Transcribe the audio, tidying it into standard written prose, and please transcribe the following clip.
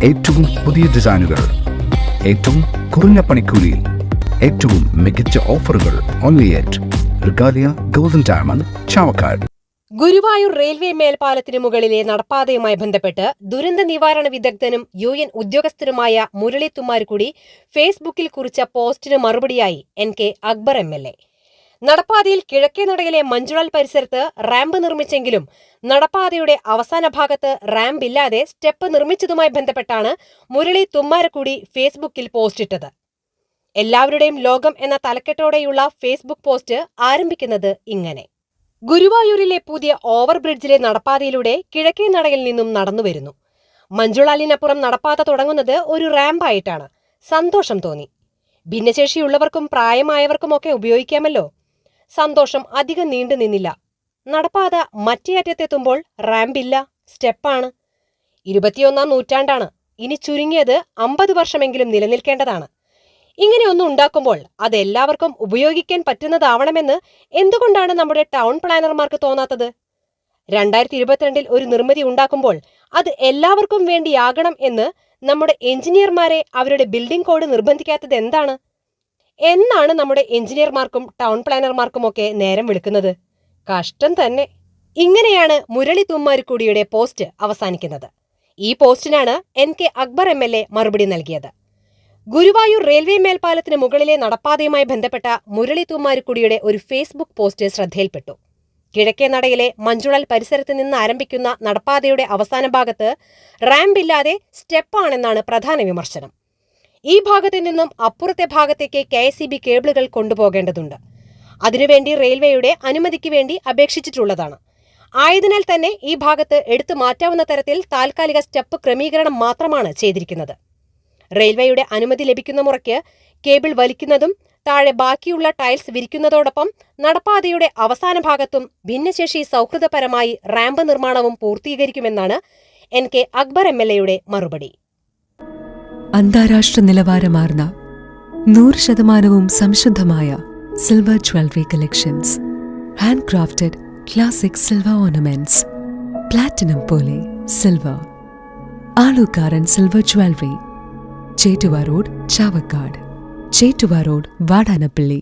ഏറ്റവും പുതിയ ഡിസൈനുകൾ, ഏറ്റവും കുറഞ്ഞ പണിക്കൂലിയിൽ, ഏറ്റവും മികച്ച ഓഫറുകൾ. Only at Regalia golden diamond, Chavakkad. Guruvayur railway മേൽപ്പാലത്തിനു മുകളിലെ നടപ്പാതയുമായി ബന്ധപ്പെട്ട് ദുരന്ത നിവാരണ വിദഗ്ധനും UN ഉദ്യോഗസ്ഥരുമായ മുരളി തുമ്മാരുകുടി ഫേസ്ബുക്കിൽ കുറിച്ച പോസ്റ്റിന് മറുപടിയായി NK അക്ബർ MLA. നടപ്പാതയിൽ കിഴക്കേനടയിലെ മഞ്ജുളാൽ പരിസരത്ത് റാമ്പ് നിർമ്മിച്ചെങ്കിലും നടപ്പാതയുടെ അവസാന ഭാഗത്ത് റാമ്പ് ഇല്ലാതെ സ്റ്റെപ്പ് നിർമ്മിച്ചതുമായി ബന്ധപ്പെട്ടാണ് മുരളി തുമ്മാരുകുടി ഫേസ്ബുക്കിൽ പോസ്റ്റിട്ടത്. എല്ലാവരുടെയും ലോകം എന്ന തലക്കെട്ടോടെയുള്ള ഫേസ്ബുക്ക് പോസ്റ്റ് ആരംഭിക്കുന്നത് ഇങ്ങനെ: ഗുരുവായൂരിലെ പുതിയ ഓവർബ്രിഡ്ജിലെ നടപ്പാതയിലൂടെ കിഴക്കേ നടയിൽ നിന്നും നടന്നുവരുന്നു. മഞ്ജുളാലിനപ്പുറം നടപ്പാത തുടങ്ങുന്നത് ഒരു റാമ്പായിട്ടാണ്. സന്തോഷം തോന്നി. ഭിന്നശേഷിയുള്ളവർക്കും പ്രായമായവർക്കുമൊക്കെ ഉപയോഗിക്കാമല്ലോ. സന്തോഷം അധികം നീണ്ടു നിന്നില്ല. നടപ്പാത മറ്റേ അറ്റത്തെത്തുമ്പോൾ റാമ്പില്ല, സ്റ്റെപ്പാണ്. 21ാം നൂറ്റാണ്ടാണ്. ഇനി ചുരുങ്ങിയത് 50 വർഷമെങ്കിലും നിലനിൽക്കേണ്ടതാണ്. ഇങ്ങനെയൊന്നും ഉണ്ടാക്കുമ്പോൾ അത് എല്ലാവർക്കും ഉപയോഗിക്കാൻ പറ്റുന്നതാവണമെന്ന് എന്തുകൊണ്ടാണ് നമ്മുടെ ടൗൺ പ്ലാനർമാർക്ക് തോന്നാത്തത്? 2022 ഒരു നിർമ്മിതി ഉണ്ടാക്കുമ്പോൾ അത് എല്ലാവർക്കും വേണ്ടിയാകണം എന്ന് നമ്മുടെ എഞ്ചിനീയർമാരെ അവരുടെ ബിൽഡിംഗ് കോഡ് നിർബന്ധിക്കാത്തത് എന്താണ്? എന്നാണ് നമ്മുടെ എഞ്ചിനീയർമാർക്കും ടൗൺ പ്ലാനർമാർക്കുമൊക്കെ നേരം വിളിക്കുന്നത്? കഷ്ടം തന്നെ. ഇങ്ങനെയാണ് മുരളി തുമ്മാരുകുടിയുടെ പോസ്റ്റ് അവസാനിക്കുന്നത്. ഈ പോസ്റ്റിനാണ് NK അക്ബർ MLA മറുപടി നൽകിയത്. ഗുരുവായൂർ റെയിൽവേ മേൽപ്പാലത്തിന് മുകളിലെ നടപ്പാതയുമായി ബന്ധപ്പെട്ട മുരളി തുമ്മാരുകുടിയുടെ ഒരു ഫേസ്ബുക്ക് പോസ്റ്റ് ശ്രദ്ധയിൽപ്പെട്ടു. കിഴക്കേ നടയിലെ മഞ്ജുളാൽ പരിസരത്ത് നിന്ന് ആരംഭിക്കുന്ന നടപ്പാതയുടെ അവസാന ഭാഗത്ത് റാമ്പില്ലാതെ സ്റ്റെപ്പാണെന്നാണ് പ്രധാന വിമർശനം. ഈ ഭാഗത്തു നിന്നും അപ്പുറത്തെ ഭാഗത്തേക്ക് KSEB കേബിളുകൾ കൊണ്ടുപോകേണ്ടതുണ്ട്. അതിനുവേണ്ടി റെയിൽവേയുടെ അനുമതിക്ക് വേണ്ടി അപേക്ഷിച്ചിട്ടുള്ളതാണ്. ആയതിനാൽ തന്നെ ഈ ഭാഗത്ത് എടുത്തു മാറ്റാവുന്ന തരത്തിൽ താൽക്കാലിക സ്റ്റെപ്പ് ക്രമീകരണം മാത്രമാണ് ചെയ്തിരിക്കുന്നത്. റെയിൽവേയുടെ അനുമതി ലഭിക്കുന്ന മുറയ്ക്ക് കേബിൾ വലിക്കുന്നതും താഴെ ബാക്കിയുള്ള ടൈൽസ് വിരിക്കുന്നതോടൊപ്പം നടപ്പാതയുടെ അവസാന ഭാഗത്തും ഭിന്നശേഷി സൗഹൃദപരമായി റാമ്പ് നിർമ്മാണവും പൂർത്തീകരിക്കുമെന്നാണ് NK അക്ബർ MLAയുടെ മറുപടി. അന്താരാഷ്ട്ര നിലവാരമാർന്ന 100% സംശുദ്ധമായ silver jewellery collections, handcrafted classic silver ornaments, platinum പോലെ silver, Alukkaran silver jewellery, Chettuva road, Chavakkad, Chettuva road, Vadanappally.